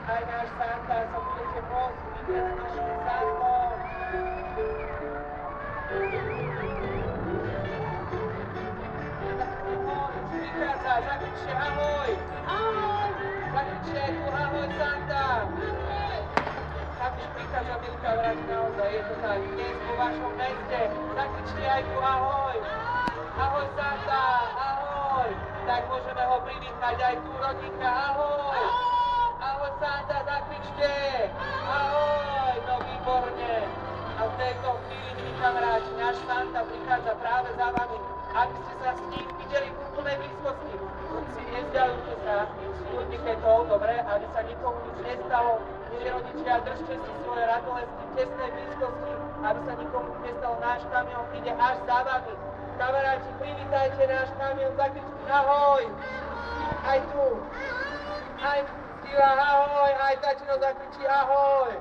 aj náš Santa sa budete môcť vidieť s našim Santom. Už prichádza, zakričte ahoj. Ahoj. Zakričte aj tu ahoj Santa. Ahoj. Tak už prichádza Milka vrať naozaj, je to tak. Dnes vo vašom meste. Zakričte aj tu ahoj. Ahoj Santa, ahoj. Tak môžeme ho privítať aj tu rodinka, ahoj. Ahoj Santa, zakričte. Ahoj, no výborne. A v tejto chvíli, milí kamaráti, náš Santa prichádza práve za vami, aby ste sa s ním videli v úplnej blízkosti. Si nezdialujte sa, skúrnite to, dobre, aby sa nikomu nič nestalo. Milí rodičia, držte si svoje radolesky v tesnej blízkosti, aby sa nikomu nič nestalo. Náš kamión príde až za vami. Kamaráti, privítajte náš kamión, zakričte ahoj. Aj tu. Aj tu, Stila, ahoj, aj tatino zakričí ahoj.